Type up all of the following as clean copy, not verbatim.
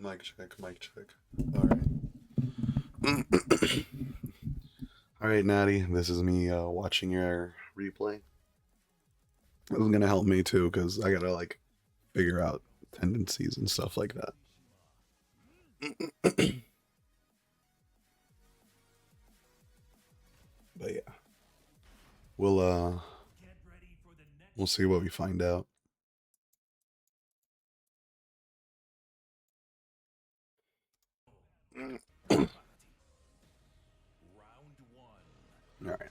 Mic check, mic check. All right. All right, Natty. This is me watching your replay. This is gonna help me too, because I gotta like figure out tendencies and stuff like that. But yeah, we'll see what we find out. All right.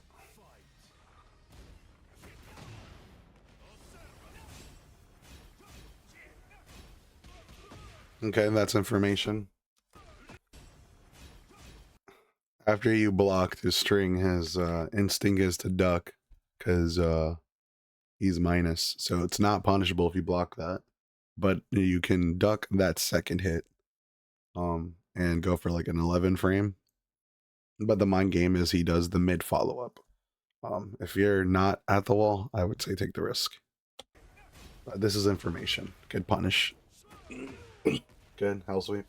Okay, that's information. After you blocked his string, his instinct is to duck because he's minus. So it's not punishable if you block that. But you can duck that second hit and go for like an 11 frame. But the mind game is he does the mid follow up. If you're not at the wall, I would say take the risk. This is information. Good punish. Good. Hell sweep.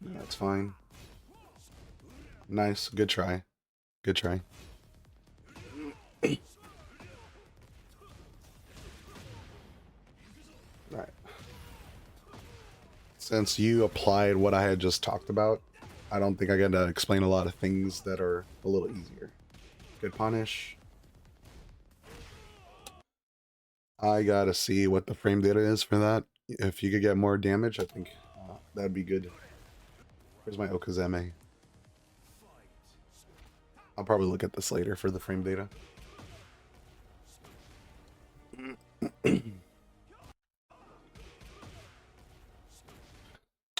That's fine. Nice. Good try. Good try. Alright. Since you applied what I had just talked about, I don't think I got to explain a lot of things that are a little easier. Good punish. I gotta see what the frame data is for that. If you could get more damage, I think that'd be good. Where's my Okazeme? I'll probably look at this later for the frame data.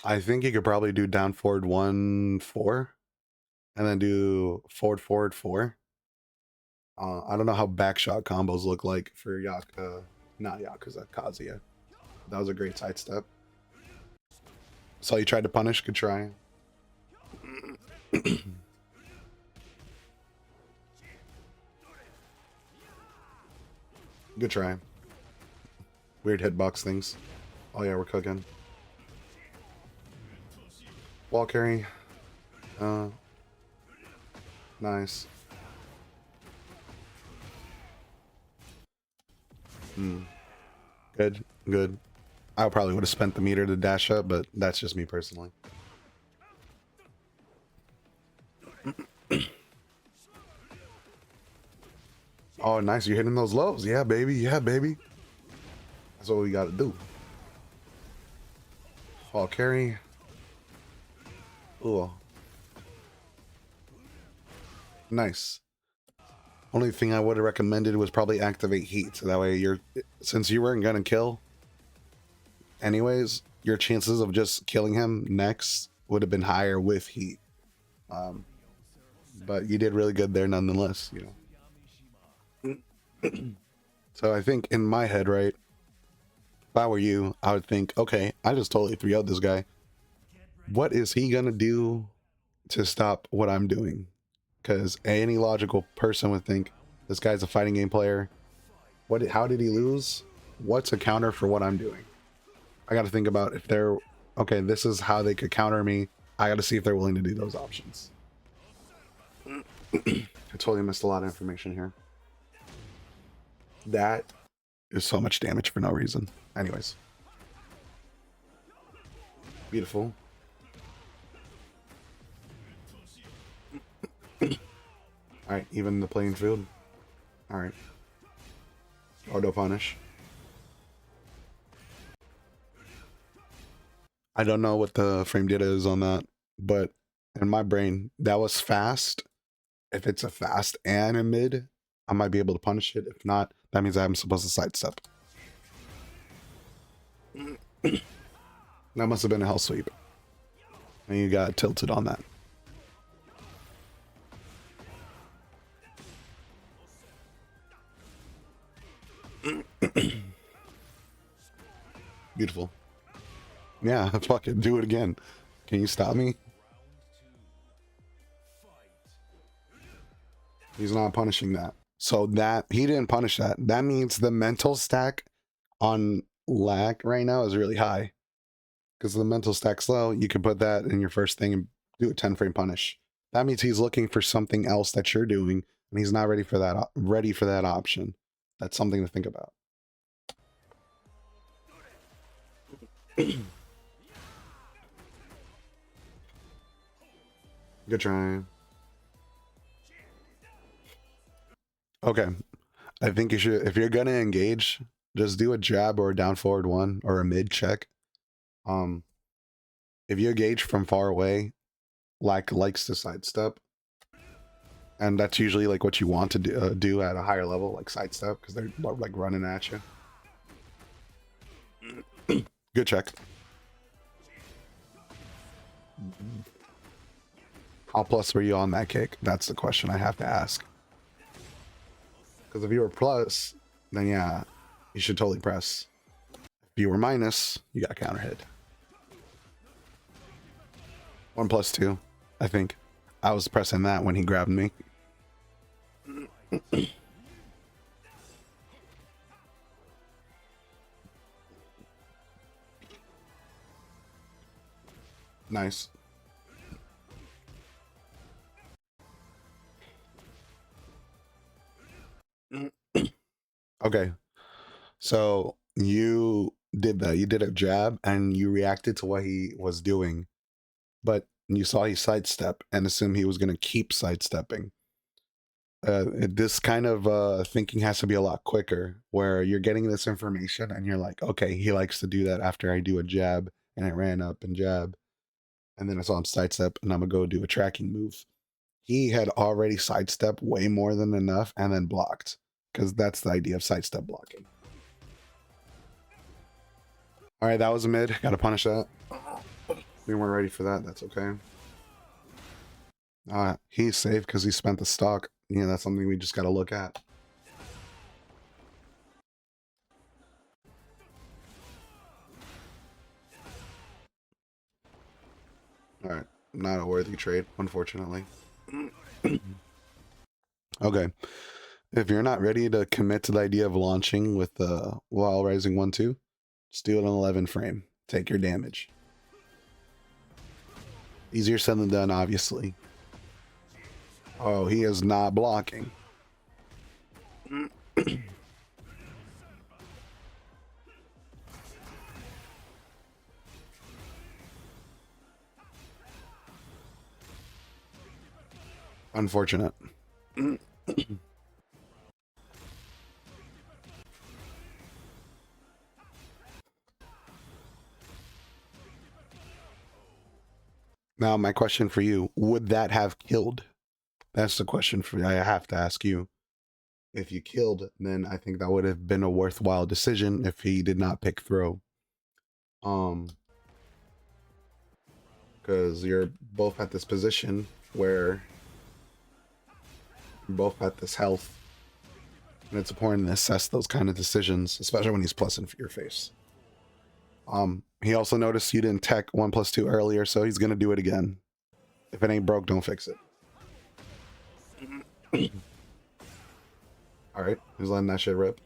I think you could probably do down forward 1-4 and then do forward forward 4. I don't know how backshot combos look like for not Yakuza, Kazuya. That was a great sidestep. So you tried to punish, good try. Good try. Weird hitbox things. Oh yeah, we're cooking. Wall carry. Nice. Good, good. I probably would have spent the meter to dash up, but that's just me personally. Oh, nice. You're hitting those lows. Yeah, baby. Yeah, baby. That's what we got to do. Fall carry. Ooh. Nice. Only thing I would have recommended was probably activate heat. So that way since you weren't going to kill anyways, your chances of just killing him next would have been higher with heat. But you did really good there nonetheless, you know. So I think in my head, right, if I were you, I would think, okay, I just totally 3-0'd this guy. What is he gonna do to stop what I'm doing? Because any logical person would think this guy's a fighting game player. How did he lose? What's a counter for what I'm doing? I got to think about if they're okay. This is how they could counter me. I got to see if they're willing to do those options. I totally missed a lot of information here. That is so much damage for no reason. Anyways. Beautiful. Alright, even the playing field. Alright. Auto punish. I don't know what the frame data is on that, but in my brain, that was fast. If it's a fast and a mid, I might be able to punish it. If not, that means I'm supposed to sidestep. That must have been a hell sweep. And you got tilted on that. Beautiful. Yeah, fuck it. Do it again. Can you stop me? He's not punishing that. So that he didn't punish that. That means the mental stack on Lack right now is really high. because the mental stack's low, you can put that in your first thing and do a 10 frame punish. That means he's looking for something else that you're doing, and he's not ready for that option. That's something to think about. Good try. Okay. I think you should, if you're gonna engage, just do a jab or a down forward one or a mid check. If you engage from far away, likes to sidestep, and that's usually like what you want to do at a higher level, like sidestep, because they're like running at you. Good check. How plus were you on that kick? That's the question I have to ask. Because if you were plus, then yeah, you should totally press. If you were minus, you got counter hit. 1+2, I think. I was pressing that when he grabbed me. Nice. Okay. So you did that. You did a jab and you reacted to what he was doing. But you saw he sidestep and assumed he was going to keep sidestepping. This kind of thinking has to be a lot quicker, where you're getting this information and you're like, okay, he likes to do that after I do a jab, and I ran up and jab, and then I saw him sidestep, and I'm gonna go do a tracking move. He had already sidestepped way more than enough and then blocked, because that's the idea of sidestep blocking. All right, that was a mid. Got to punish that. We weren't ready for that. That's okay. He's safe because he spent the stock. Yeah, that's something we just got to look at. All right, not a worthy trade, unfortunately. Okay, if you're not ready to commit to the idea of launching with the while rising 1-2, just do it on 11 frame. Take your damage. Easier said than done, obviously. Oh, he is not blocking. Unfortunate. Now, my question for you, would that have killed? That's the question for I have to ask you. If you killed, then I think that would have been a worthwhile decision if he did not pick throw. Because you're both at this position where you're both at this health, and it's important to assess those kind of decisions, especially when he's plus in your face. He also noticed you didn't tech 1+2 earlier, so he's gonna do it again. If it ain't broke, don't fix it. All right, he's letting that shit rip.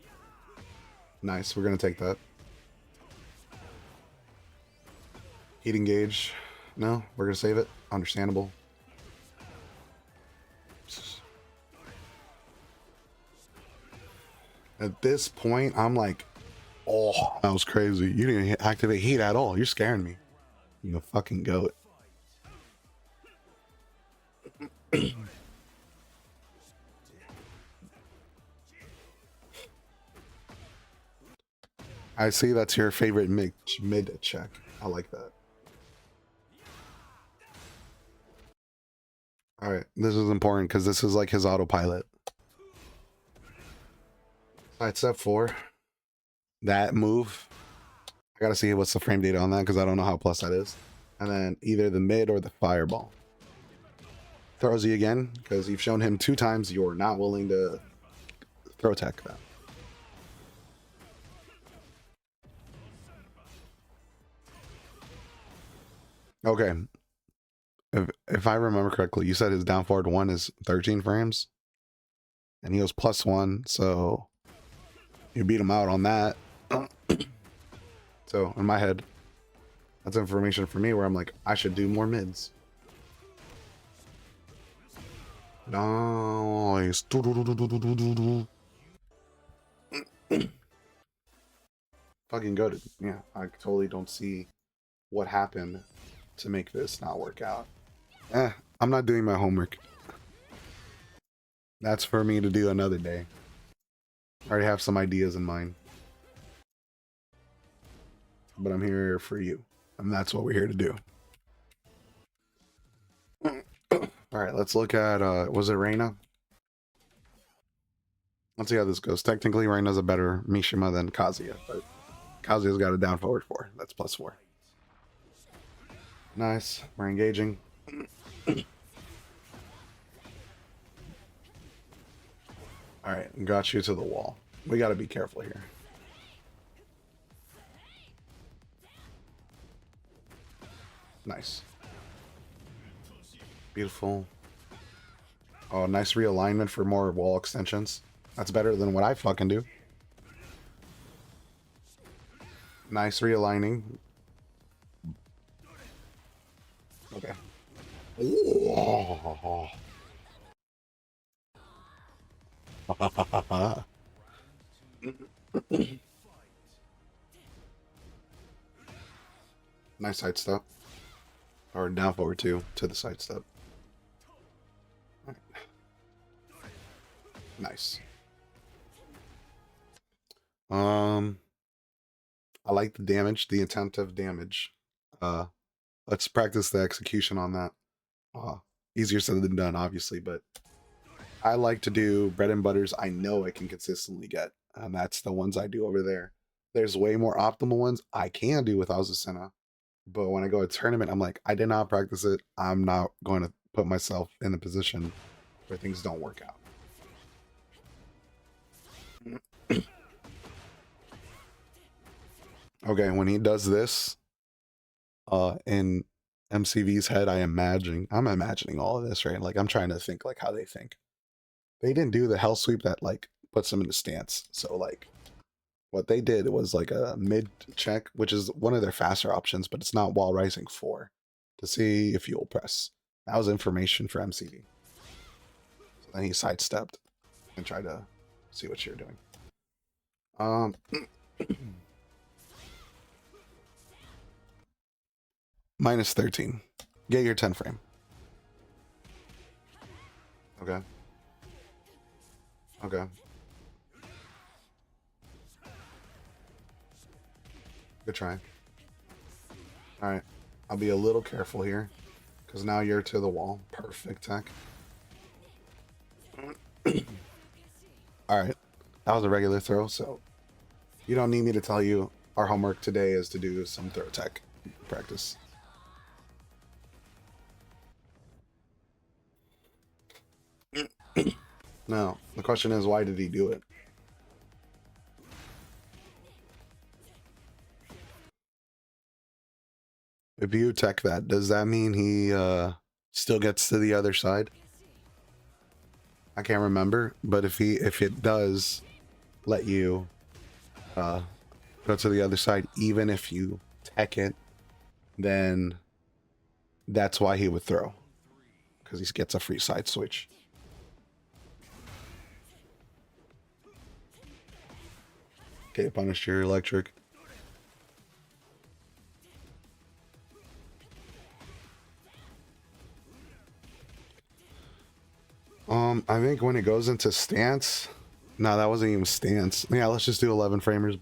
Nice, we're gonna take that. Heat engage. No, we're gonna save it. Understandable. At this point, I'm like, oh, that was crazy. You didn't activate heat at all. You're scaring me. You fucking goat. I see that's your favorite mid check. I like that. All right, this is important because this is like his autopilot. All right, step 4. That move. I gotta see what's the frame data on that because I don't know how plus that is. And then either the mid or the fireball. Throws you again because you've shown him 2 times you're not willing to throw tech that. Okay. If I remember correctly, you said his down forward 1 is 13 frames. And he was +1, so you beat him out on that. So, in my head, That's information for me where I'm like, I should do more mids. Nice. Fucking goated. Yeah, I totally don't see what happened to make this not work out. I'm not doing my homework. That's for me to do another day. I already have some ideas in mind. But I'm here for you. And that's what we're here to do. Alright, let's look at, was it Reina? Let's see how this goes. Technically, Reina's a better Mishima than Kazuya, but Kazuya's got a down forward 4. That's +4. Nice. We're engaging. Alright, got you to the wall. We gotta be careful here. Nice. Beautiful. Oh, nice realignment for more wall extensions. That's better than what I fucking do. Nice realigning. Okay. Oh. Nice side step. Or down forward 2 to the side step. Right. Nice. I like the damage, the intent of damage. Let's practice the execution on that. Easier said than done, obviously, but I like to do bread and butters I know I can consistently get, and that's the ones I do over there. There's way more optimal ones I can do with Azucena, but when I go to a tournament, I'm like, I did not practice it. I'm not going to put myself in a position where things don't work out. Okay, when he does this, in MCV's head, I'm imagining all of this, right? Like I'm trying to think like how they think. They didn't do the hell sweep that like puts them in the stance. So like what they did was like a mid check, which is one of their faster options, but it's not while rising 4 to see if you'll press. That was information for MCV. So then he sidestepped and tried to see what you're doing. Minus 13. Get your 10 frame. Okay. Okay. Good try. Alright. I'll be a little careful here. Because now you're to the wall. Perfect tech. Alright. That was a regular throw, so you don't need me to tell you our homework today is to do some throw tech practice. Now, the question is, why did he do it? If you tech that, does that mean he still gets to the other side? I can't remember, but if it does let you go to the other side, even if you tech it, then that's why he would throw, because he gets a free side switch. Okay, punish your electric. I think when it goes into stance, no, that wasn't even stance. Yeah, let's just do 11 framers.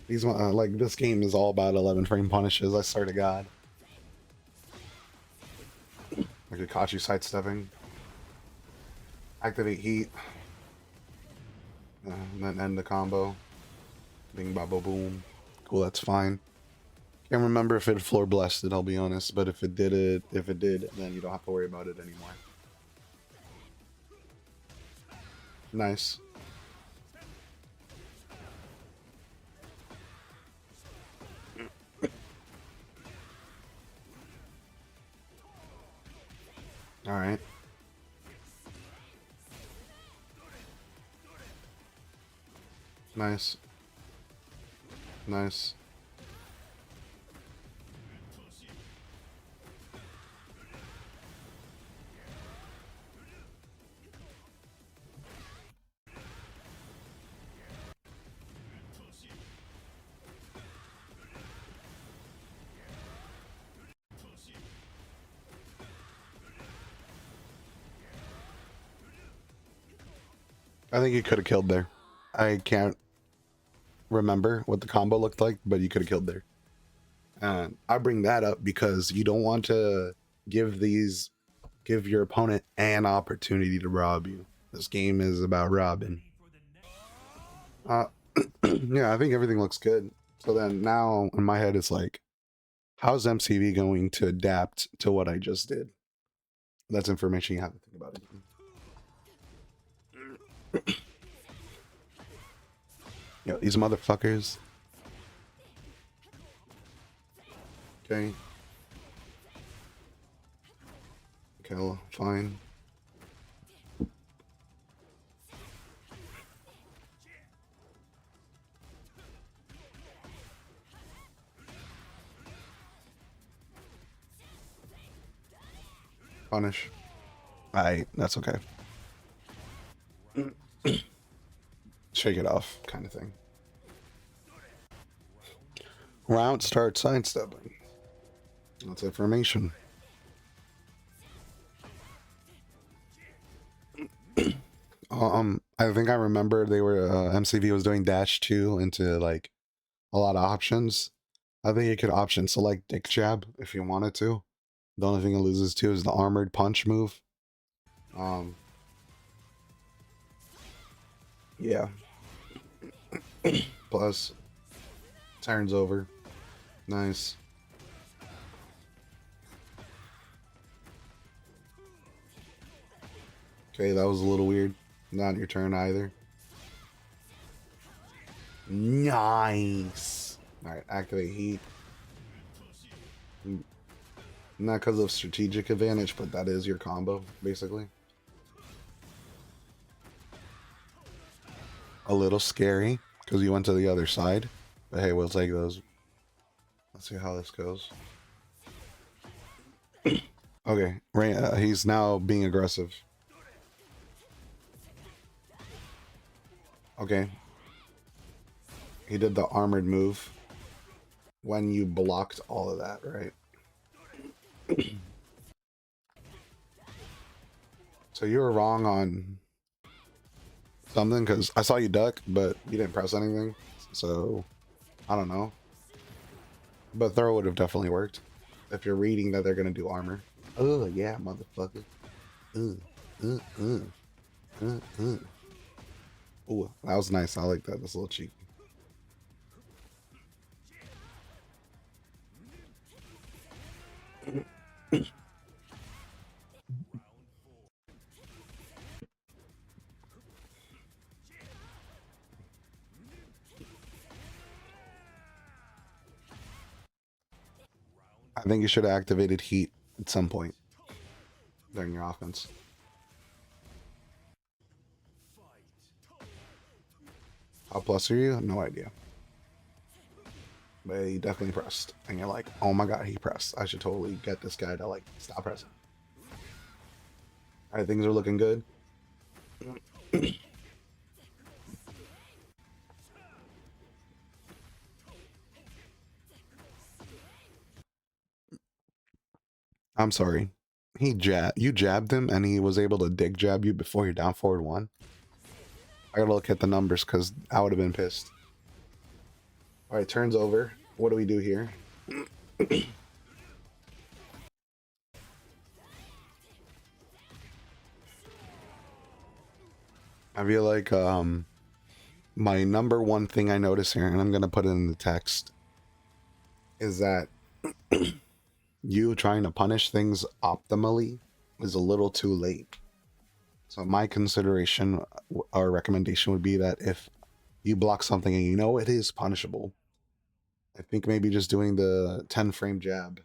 These like this game is all about 11 frame punishes. I swear to God. Like Akachi sidestepping. Activate heat. And then end the combo. Bing babo boom. Cool, that's fine. Can't remember if it floor blessed it, I'll be honest. But if it did, then you don't have to worry about it anymore. Nice. All right. Nice. Nice. I think you could have killed there. I can't remember what the combo looked like, but you could have killed there. And I bring that up because you don't want to give your opponent an opportunity to rob you. This game is about robbing. Uh, yeah, I think everything looks good. So then now in my head, it's like, how's MCV going to adapt to what I just did? That's information you have to think about. Yo, these motherfuckers. Okay. Okay, well, fine. Punish. Alright, that's okay. Shake it off, kind of thing. Round start sidestepping. That's information. I think I remember they were MCV was doing dash 2 into like a lot of options. I think you could option select dick jab if you wanted to. The only thing it loses to is the armored punch move. Yeah. Plus, turns over. Nice. Okay, that was a little weird. Not your turn either. Nice. Alright, activate heat. Not because of strategic advantage, but that is your combo, basically. A little scary, because you went to the other side. But hey, we'll take those. Let's see how this goes. Okay, he's now being aggressive. Okay. He did the armored move when you blocked all of that, right? So you were wrong on something, because I saw you duck, but you didn't press anything. So, I don't know. But throw would have definitely worked. If you're reading that they're going to do armor. Oh, yeah, motherfucker. Ooh, that was nice. I like that. That's a little cheap. I think you should have activated heat at some point during your offense. How plus are you? No idea. But he definitely pressed. And you're like, oh my god, he pressed. I should totally get this guy to like stop pressing. Alright, things are looking good. I'm sorry. You jabbed him and he was able to dig jab you before you're down forward 1. I gotta look at the numbers because I would have been pissed. Alright, turns over. What do we do here? I feel like my number one thing I notice here, and I'm gonna put it in the text, is that you trying to punish things optimally is a little too late. So my consideration or recommendation would be that if you block something and you know it is punishable, I think maybe just doing the 10 frame jab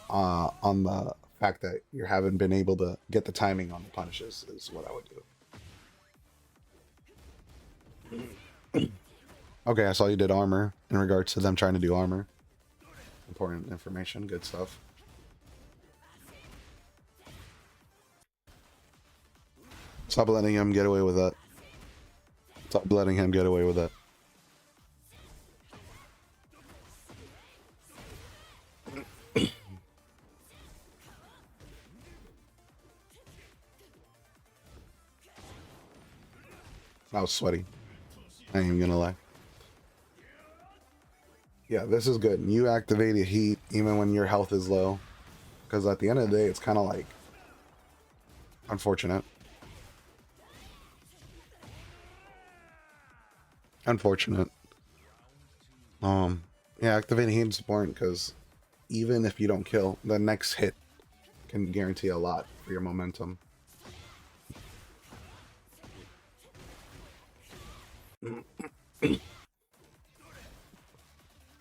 on the fact that you haven't been able to get the timing on the punishes is what I would do. Okay, I saw you did armor in regards to them trying to do armor. Important information, good stuff. Stop letting him get away with that. Stop letting him get away with that. I was sweaty. I ain't even gonna lie. Yeah, this is good. You activated heat even when your health is low. Because at the end of the day, it's kind of like unfortunate. Unfortunate. Yeah, activating heat is important because even if you don't kill, the next hit can guarantee a lot for your momentum.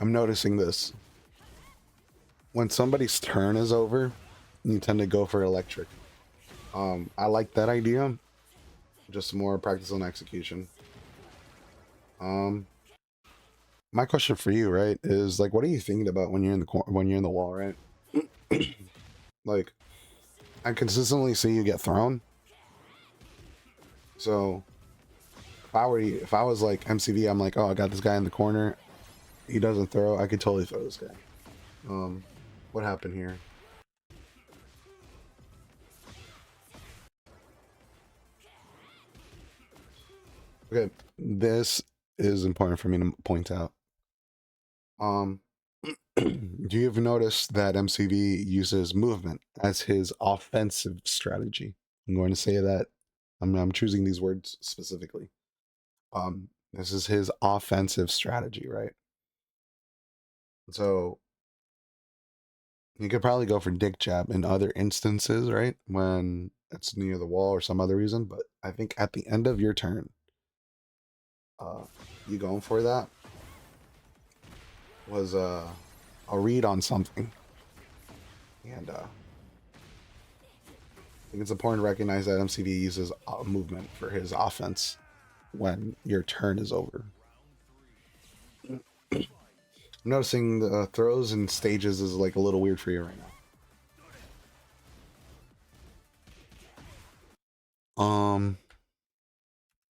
I'm noticing this. When somebody's turn is over, you tend to go for electric. I like that idea. Just more practice and execution. My question for you, right, is like, what are you thinking about when you're in the when you're in the wall, right? Like, I consistently see you get thrown. So if I were you, if I was like MCV, I'm like, oh, I got this guy in the corner. He doesn't throw. I could totally throw this guy. What happened here? Okay, this is important for me to point out. Do you have noticed that MCV uses movement as his offensive strategy? I'm going to say that I'm choosing these words specifically. This is his offensive strategy, right? So you could probably go for dick jab in other instances, right? When it's near the wall or some other reason, but I think at the end of your turn, you going for that was a read on something, and I think it's important to recognize that MCV uses movement for his offense when your turn is over. I'm noticing the throws and stages is like a little weird for you right now.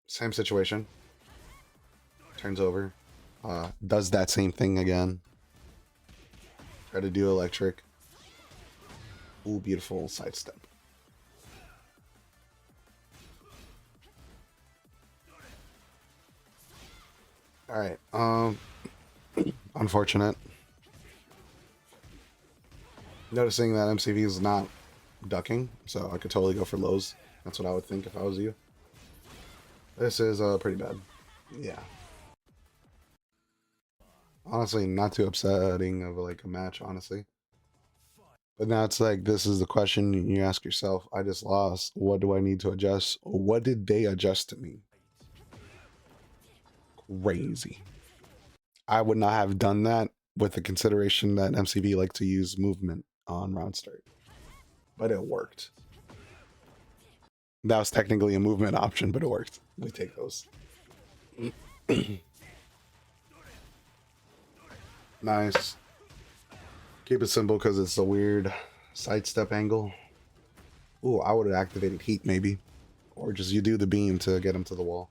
Same situation. Turns over. Does that same thing again. Try to do electric. Ooh, beautiful sidestep. All right. Unfortunate. Noticing that MCV is not ducking, so I could totally go for lows. That's what I would think if I was you. This is pretty bad. Yeah. Honestly, not too upsetting of like a match, honestly. But now it's like this is the question you ask yourself. I just lost. What do I need to adjust? What did they adjust to me? Crazy. I would not have done that with the consideration that MCV like to use movement on round start. But it worked. That was technically a movement option, but it worked. We take those. Nice. Keep it simple because it's a weird sidestep angle. Ooh, I would have activated heat maybe. Or just you do the beam to get him to the wall.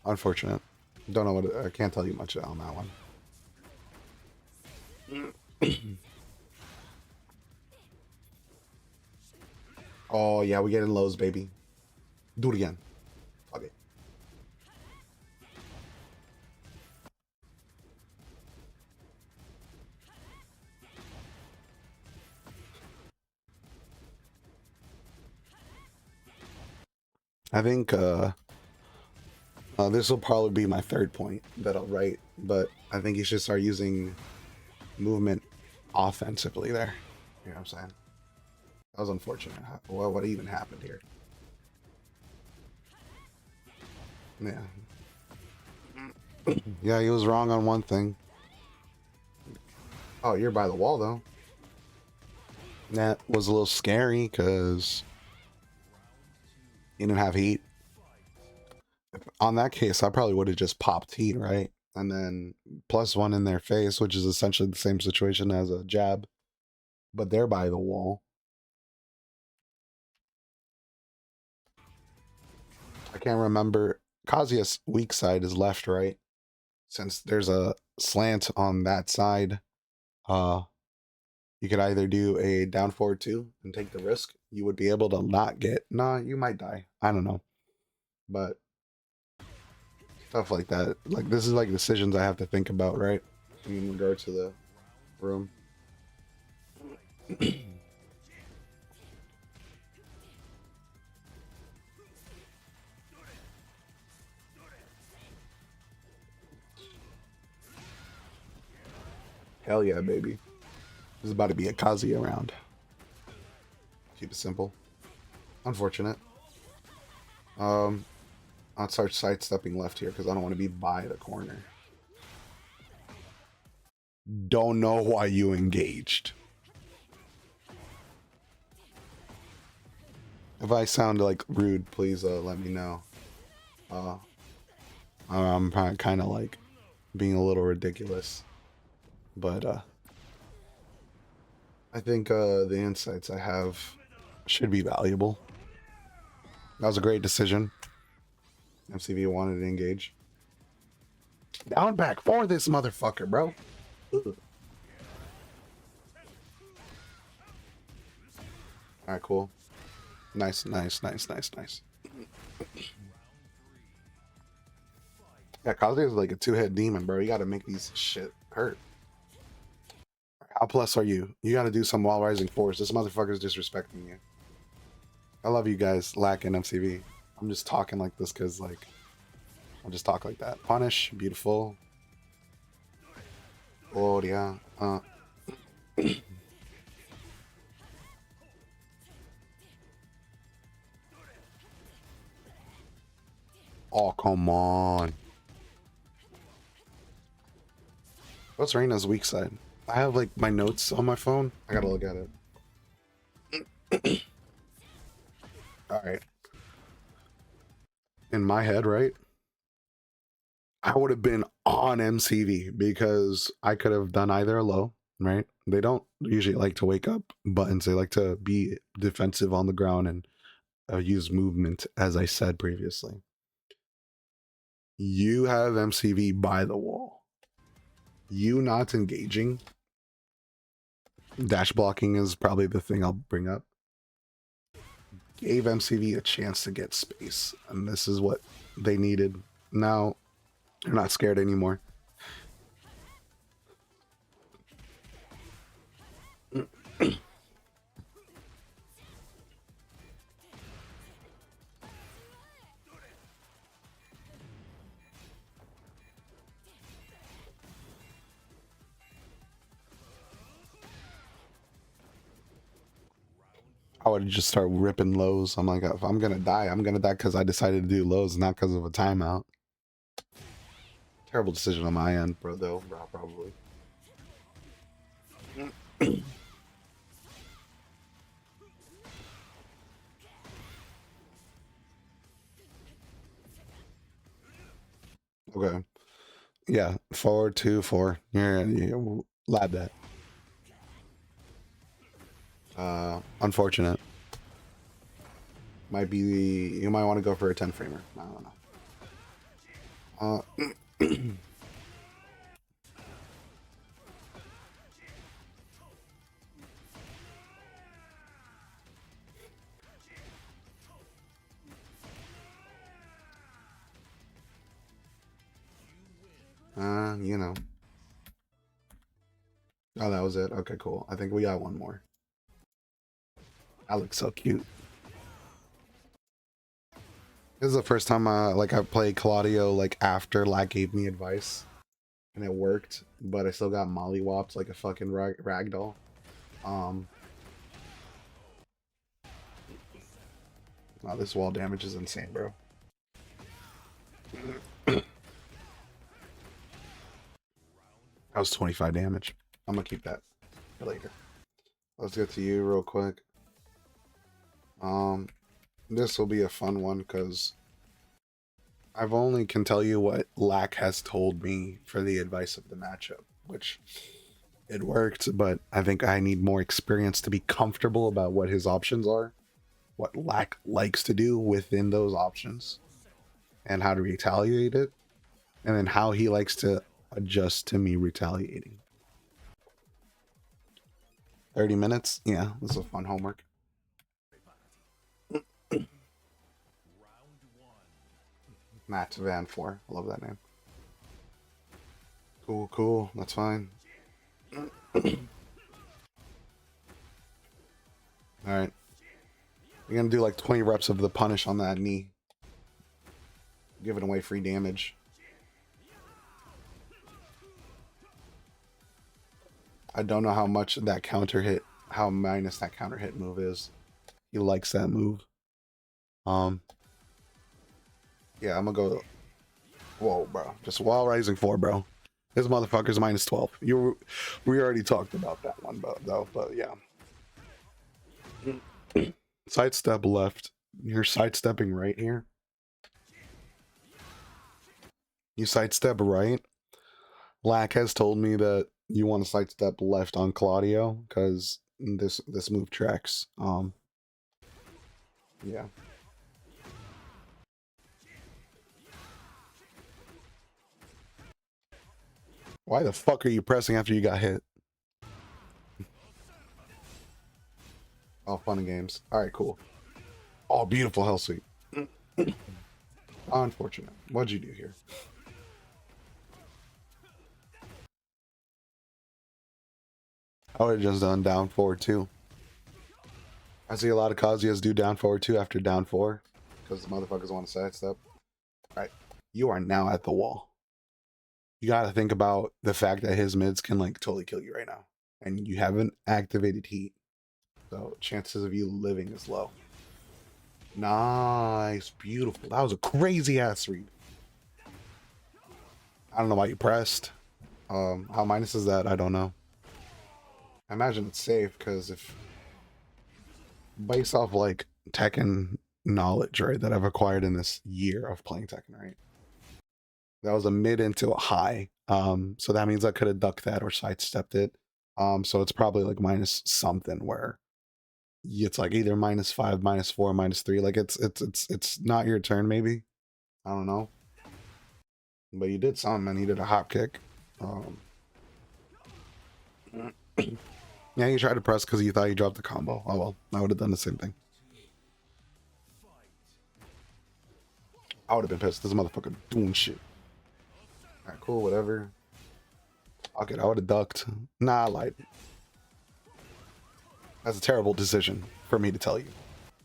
Unfortunate. Don't know what I can't tell you much on that one. Oh yeah, we get in lows, baby. Do it again. Okay. I think this will probably be my third point that I'll write, but I think you should start using movement offensively there. You know what I'm saying? That was unfortunate. What even happened here? Yeah. Yeah, he was wrong on one thing. Oh, you're by the wall, though. That was a little scary because you didn't have heat. On that case, I probably would have just popped heat, right? And then +1 in their face, which is essentially the same situation as a jab, but they're by the wall. I can't remember. Kazuya's weak side is left, right? Since there's a slant on that side, uh, you could either do a down forward 2 and take the risk, you would be able to not get. Nah, you might die. I don't know. But stuff like that. Like, this is like decisions I have to think about, right? In regard to the room. Hell yeah, baby. There's about to be a Kazi around. Keep it simple. Unfortunate. I'll start sidestepping left here because I don't want to be by the corner. Don't know why you engaged. If I sound like rude, please let me know. I'm kind of like being a little ridiculous, but I think the insights I have should be valuable. That was a great decision. MCV wanted to engage. Down back for this motherfucker, bro. Ugh. All right, cool. Nice. Yeah, Kazuya is like a two-head demon, bro. You got to make these shit hurt. How plus are you? You got to do some while rising force. This motherfucker's disrespecting you. I love you guys, Lack and MCV. I'm just talking like this because, like, I'll just talk like that. Punish, beautiful. Oh, yeah. Oh, come on. What's Reina's weak side? I have, like, my notes on my phone. I gotta look at it. Alright. In my head, right? I would have been on MCV because I could have done either a low, right? They don't usually like to wake up buttons. They like to be defensive on the ground and use movement, as I said previously. You have MCV by the wall. You not engaging. Dash blocking is probably the thing I'll bring up. Gave MCV a chance to get space, and this is what they needed. Now, they're not scared anymore. I would just start ripping lows. I'm like, if I'm gonna die, I'm gonna die because I decided to do lows, not because of a timeout. Terrible decision on my end, bro. Though, bro, probably. Okay. Yeah, 4-2-4. Yeah, lab that. Unfortunate. Might be you might want to go for a 10 framer. I don't know. You know. Oh, that was it. Okay, cool. I think we got one more. That looks so cute. This is the first time like I played Claudio like after Lack gave me advice, and it worked, but I still got mollywopped like a fucking ragdoll. Wow, this wall damage is insane, bro. That was 25 damage. I'm gonna keep that for later. Let's get to you real quick. This will be a fun one because I've only can tell you what Lack has told me for the advice of the matchup, which it worked, but I think I need more experience to be comfortable about what his options are, what Lack likes to do within those options, and how to retaliate it, and then how he likes to adjust to me retaliating. 30 minutes? Yeah, this is a fun homework. Matt Van 4. I love that name. Cool, cool. That's fine. Alright. You're gonna do like 20 reps of the punish on that knee. Giving away free damage. I don't know how much that counter hit, how minus that counter hit move is. He likes that move. Yeah, I'm gonna go. Whoa, bro. Just wall rising 4, bro. This motherfucker's minus 12. We already talked about that one, but yeah. Sidestep left. You're sidestepping right here. You sidestep right. Lack has told me that you want to sidestep left on Claudio because this move tracks. Yeah. Why the fuck are you pressing after you got hit? Oh, fun and games. All right, cool. Oh, beautiful hell sweep. Unfortunate. What'd you do here? I would have just done down 4 too. I see a lot of Kazuya's do down 4 too after down 4 because the motherfuckers want to sidestep. All right, you are now at the wall. You got to think about the fact that his mids can like totally kill you right now, and you haven't activated heat, so chances of you living is low. Nice, beautiful. That was a crazy ass read. I don't know why you pressed. How minus is that? I don't know. I imagine it's safe because if based off like Tekken knowledge, right, that I've acquired in this year of playing Tekken, right? That was a mid into a high. So that means I could have ducked that or sidestepped it. So it's probably like minus something where it's like either -5, -4, -3. Like it's not your turn, maybe. I don't know. But you did something, and he did a hop kick. Yeah, you tried to press because you thought you dropped the combo. Oh well, I would have done the same thing. I would have been pissed. This motherfucker doing shit. Alright, cool, whatever. Okay, I would have ducked. Nah, I lied. That's a terrible decision for me to tell you.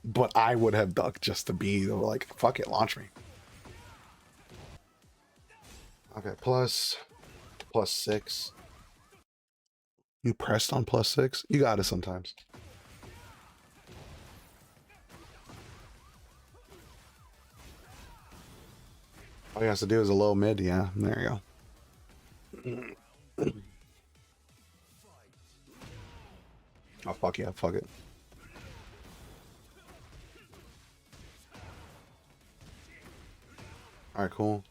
But I would have ducked just to be like, fuck it, launch me. Okay, +6. You pressed on +6? You got it sometimes. All he has to do is a low mid. Yeah, there you go. Oh, fuck yeah, fuck it. All right, cool.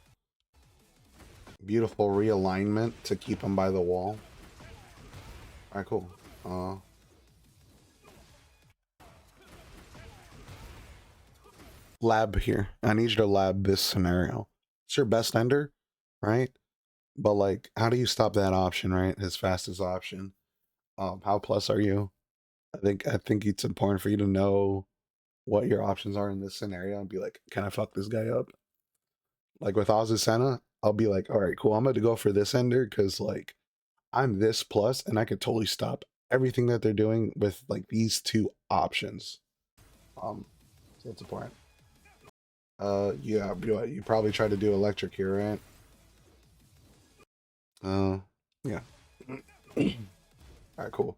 Beautiful realignment to keep him by the wall. All right, cool. Lab here. I need you to lab this scenario. It's your best ender, right? But like, how do you stop that option, right? His fastest option. How plus are you? I think it's important for you to know what your options are in this scenario and be like, can I fuck this guy up? Like with Azucena, I'll be like, all right, cool. I'm going to go for this ender because like I'm this plus and I could totally stop everything that they're doing with like these two options. So it's important. Yeah, you probably try to do electric here, right? Yeah. All right, cool.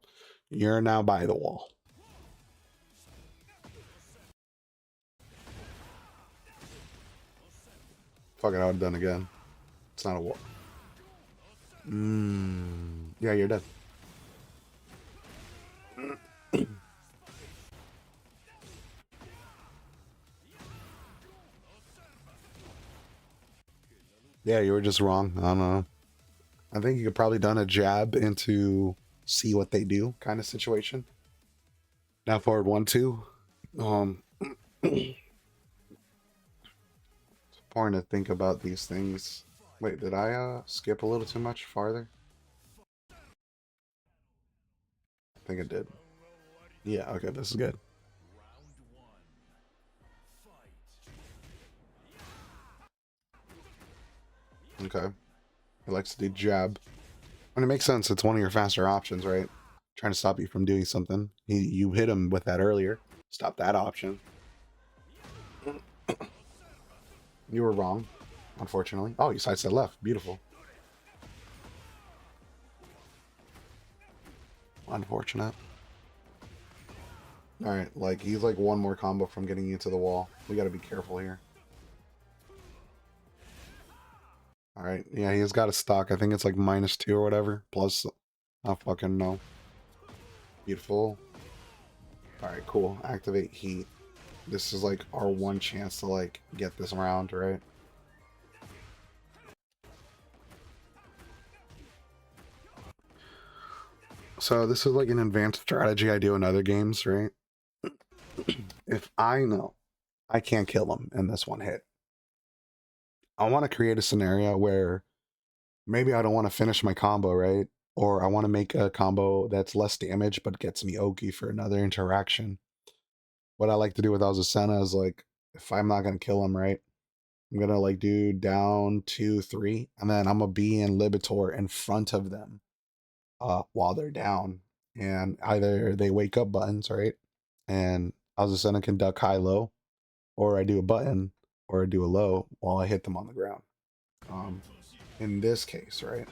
You're now by the wall. Fuck it, I would have done again. It's not a wall. Yeah, you're dead. Yeah, you were just wrong. I don't know. I think you could probably done a jab into see what they do kind of situation. Now forward 1-2. It's important to think about these things. Wait, did I skip a little too much farther? I think I did. Yeah, okay, this is good. Okay. He likes to do jab. And it makes sense. It's one of your faster options, right? Trying to stop you from doing something. You hit him with that earlier. Stop that option. You were wrong, unfortunately. Oh, you sidestep left. Beautiful. Unfortunate. Alright, like, he's like one more combo from getting you to the wall. We gotta be careful here. Alright, yeah, he's got a stock. I think it's like -2 or whatever. Plus, I don't fucking know. Beautiful. Alright, cool. Activate heat. This is like our one chance to like get this round, right? So this is like an advanced strategy I do in other games, right? If I know I can't kill him in this one hit, I want to create a scenario where maybe I don't want to finish my combo, right? Or I want to make a combo that's less damage but gets me Oki for another interaction. What I like to do with Azucena is like, if I'm not gonna kill him, right? I'm gonna like do down 2, 3, and then I'm gonna be in Libitor in front of them while they're down. And either they wake up buttons, right? And Azucena can duck high low, or I do a button, or I do a low while I hit them on the ground. Um, in this case, right?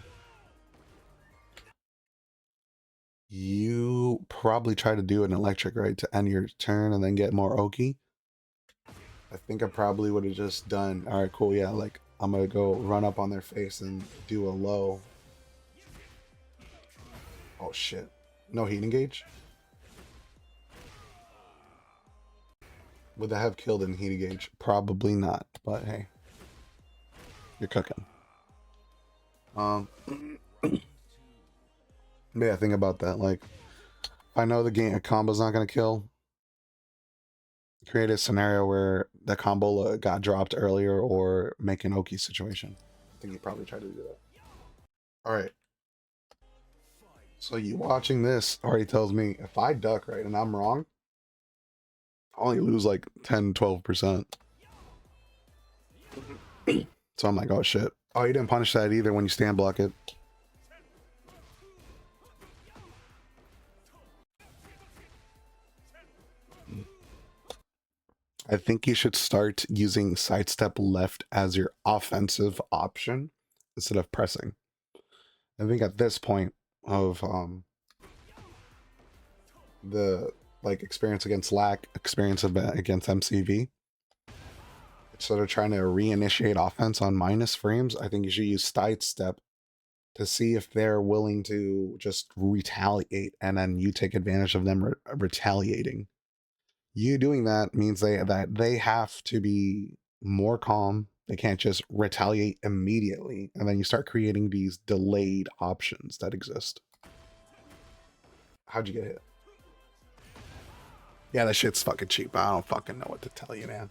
You probably try to do an electric, right, to end your turn and then get more Oki. I think I probably would have just done, all right, cool, yeah, like, I'm going to go run up on their face and do a low. Oh, shit. No heat engage? Would that have killed in heat engage? Probably not, but hey, you're cooking. Um, yeah, think about that. Like, I know the game a combo's not going to kill. Create a scenario where the combo got dropped earlier or make an Oki situation. I think you probably try to do that. All right. So you watching this already tells me if I duck right and I'm wrong, I only lose like 10, 12%. So I'm like, oh shit. Oh, you didn't punish that either when you stand block it. I think you should start using sidestep left as your offensive option instead of pressing. I think at this point of the like experience against lack, experience against MCV, instead of trying to reinitiate offense on minus frames, I think you should use sidestep to see if they're willing to just retaliate, and then you take advantage of them retaliating. You doing that means they have to be more calm. They can't just retaliate immediately, and then you start creating these delayed options that exist. How'd you get hit? Yeah, that shit's fucking cheap. I don't fucking know what to tell you, man.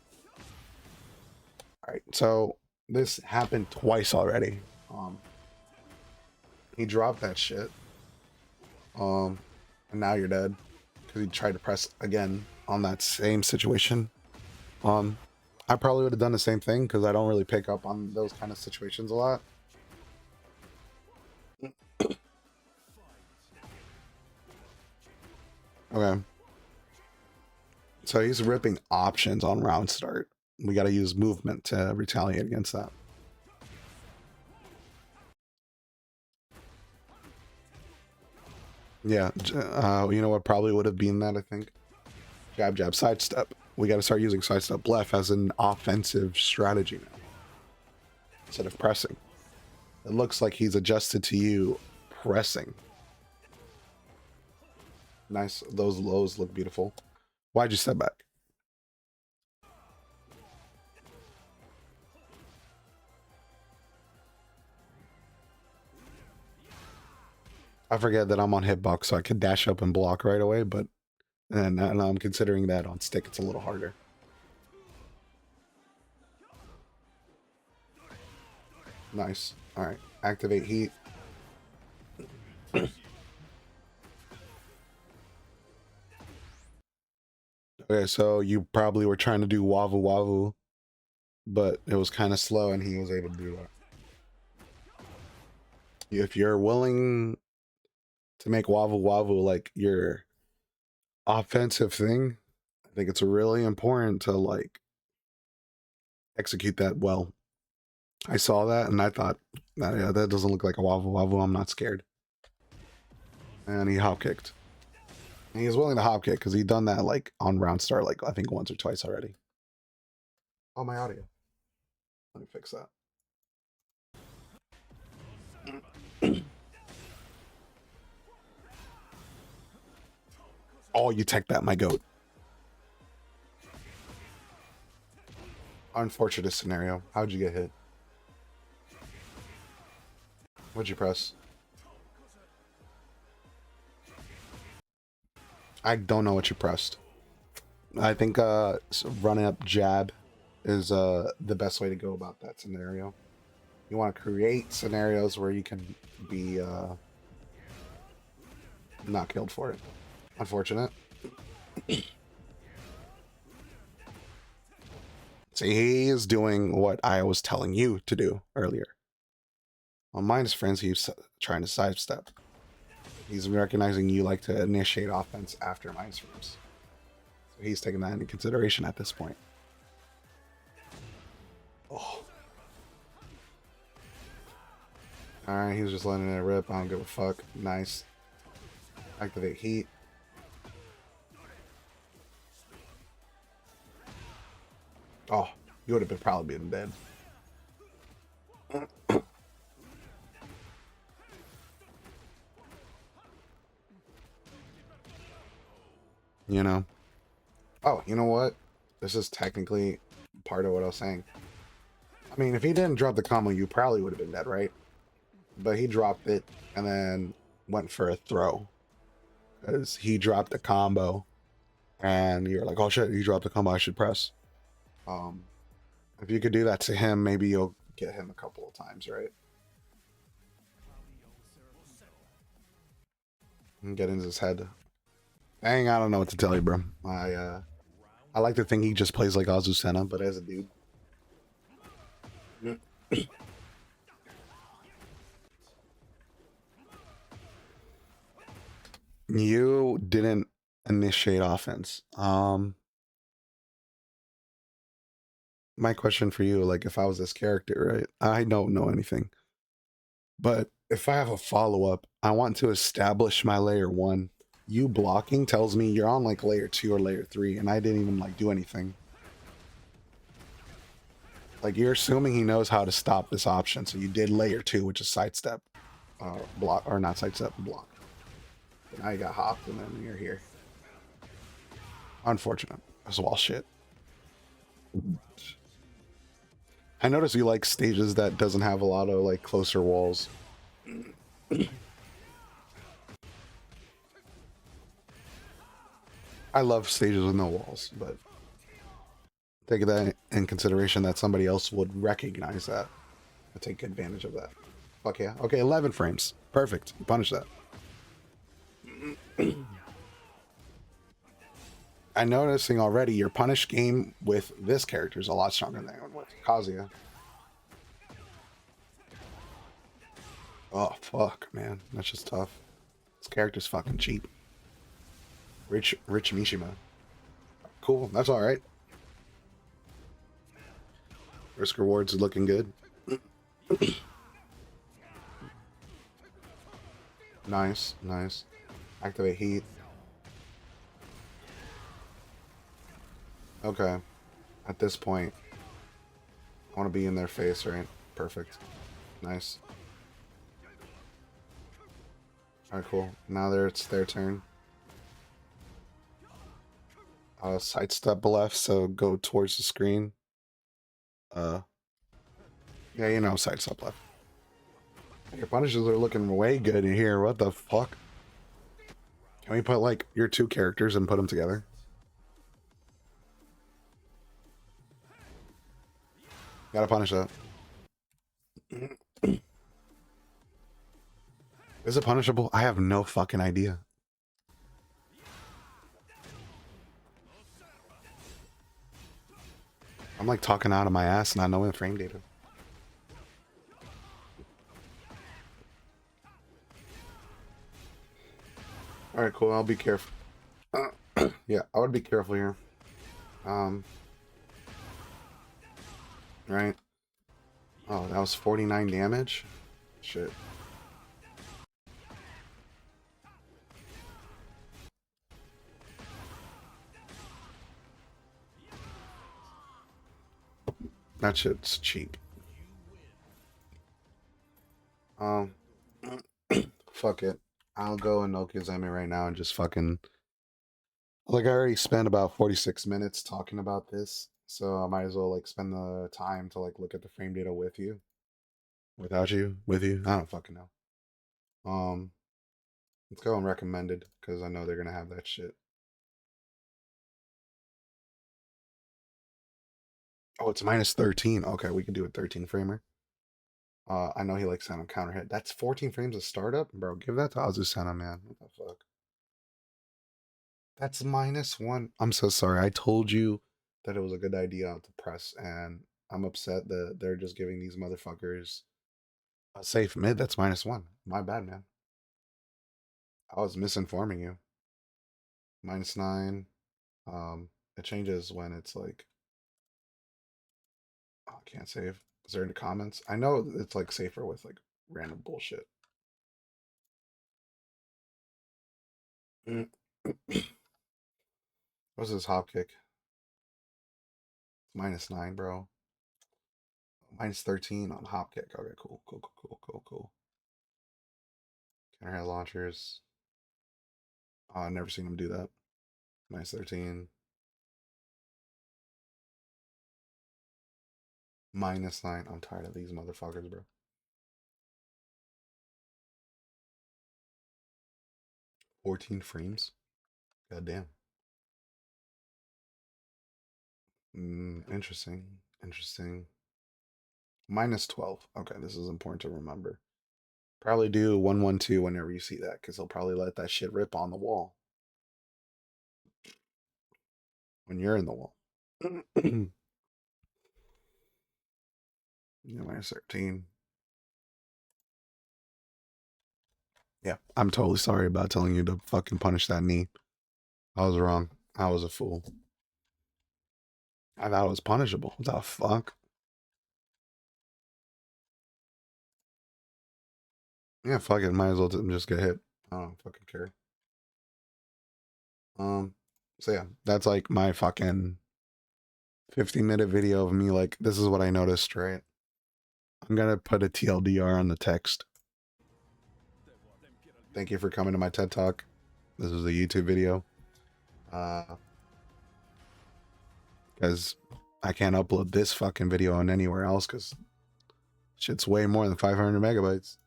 All right, so this happened twice already. He dropped that shit. And now you're dead because he tried to press again on that same situation. I probably would have done the same thing because I don't really pick up on those kind of situations a lot. Okay. So he's ripping options on round start. We got to use movement to retaliate against that. Yeah. You know what probably would have been that, I think? Jab, jab, sidestep. We got to start using sidestep left as an offensive strategy now instead of pressing. It looks like he's adjusted to you pressing. Nice. Those lows look beautiful. Why'd you step back? I forget that I'm on hitbox, so I could dash up and block right away, but and I'm considering that on stick, it's a little harder. Nice. All right. Activate heat. Okay, so you probably were trying to do wavu wavu, but it was kind of slow, and he was able to do that. If you're willing to make Wavu Wavu like your offensive thing, I think it's really important to like execute that well. I saw that and I thought, nah, yeah, that doesn't look like a Wavu Wavu. I'm not scared. And he hop kicked. And he was willing to hop kick because he'd done that like on round start, like I think once or twice already. Oh, my audio. Let me fix that. Oh, you tech that, my goat. Unfortunate scenario. How'd you get hit? What'd you press? I don't know what you pressed. I think running up jab is the best way to go about that scenario. You want to create scenarios where you can be not killed for it. Unfortunate. See, he is doing what I was telling you to do earlier. On Minus Friends, he's trying to sidestep. He's recognizing you like to initiate offense after Minus Friends. So he's taking that into consideration at this point. Oh. Alright, he was just letting it rip. I don't give a fuck. Nice. Activate heat. Oh, you would have been probably been dead. You know. Oh, you know what? This is technically part of what I was saying. I mean, if he didn't drop the combo, you probably would have been dead, right? But he dropped it and then went for a throw. Because he dropped the combo and you're like, oh shit, he dropped the combo, I should press. If you could do that to him, maybe you'll get him a couple of times, right? And get into his head. Dang, I don't know what to tell you, bro. I like to think he just plays like Azucena, but as a dude. You didn't initiate offense. My question for you, like if I was this character, right? I don't know anything. But if I have a follow-up, I want to establish my layer 1. You blocking tells me you're on like layer 2 or layer 3, and I didn't even like do anything. Like you're assuming he knows how to stop this option, so you did layer 2, which is sidestep, block, or not sidestep, block. But now you got hopped, and then you're here. Unfortunate. That's wall shit. I notice you like stages that doesn't have a lot of like closer walls. I love stages with no walls, but take that in consideration that somebody else would recognize that and take advantage of that. Fuck yeah. Okay, 11 frames. Perfect. Punish that. I'm noticing already your punish game with this character is a lot stronger than with Kazuya. Oh, fuck, man. That's just tough. This character's fucking cheap. Rich Mishima. Cool. That's all right. Risk rewards is looking good. Nice, nice. Activate heat. Okay. At this point, I want to be in their face, right? Perfect. Nice. Alright, cool. Now it's their turn. Sidestep left, so go towards the screen. Yeah, you know, sidestep left. Your punishes are looking way good in here. What the fuck? Can we put like your two characters and put them together? Gotta punish that. Is it punishable? I have no fucking idea. I'm like talking out of my ass, not knowing frame data. All right, cool. I'll be careful. Yeah, I would be careful here. Um, right. Oh, that was 49 damage. Shit. That shit's cheap. Um, fuck it. I'll go and Okizeme right now and just fucking like I already spent about 46 minutes talking about this, so I might as well like spend the time to like look at the frame data with you, without you, with you. I don't fucking know. Um, let's go on recommended because I know they're gonna have that shit. Oh, it's minus 13. Okay, we can do a 13 framer. I know he likes sound on counter hit. That's 14 frames of startup, bro. Give that to Azusana, man. What the fuck? That's minus one. I'm so sorry. I told you that it was a good idea to press, and I'm upset that they're just giving these motherfuckers a safe mid. That's minus one. My bad, man. I was misinforming you. Minus nine. It changes when it's like, oh, I can't save. Is there any comments? I know it's like safer with like random bullshit. What's this hop kick? It's minus nine, bro. Minus 13 on hop kick. Okay, cool, cool, cool, cool, cool, cool. Counter head launchers. Oh, I've never seen him do that. Minus 13. Minus nine. I'm tired of these motherfuckers, bro. 14 frames? God damn. Interesting. Interesting. Minus 12. Okay, this is important to remember. Probably do 112 whenever you see that, because he'll probably let that shit rip on the wall when you're in the wall. Yeah, minus 13. Yeah, I'm totally sorry about telling you to fucking punish that knee. I was wrong. I was a fool. I thought it was punishable. What the fuck? Yeah, fuck it. Might as well just get hit. I don't fucking care. Um, so yeah, that's like my fucking 50-minute video of me. Like, this is what I noticed, right? I'm gonna put a TLDR on the text. Thank you for coming to my TED Talk. This is a YouTube video. Because I can't upload this fucking video on anywhere else because shit's way more than 500 megabytes.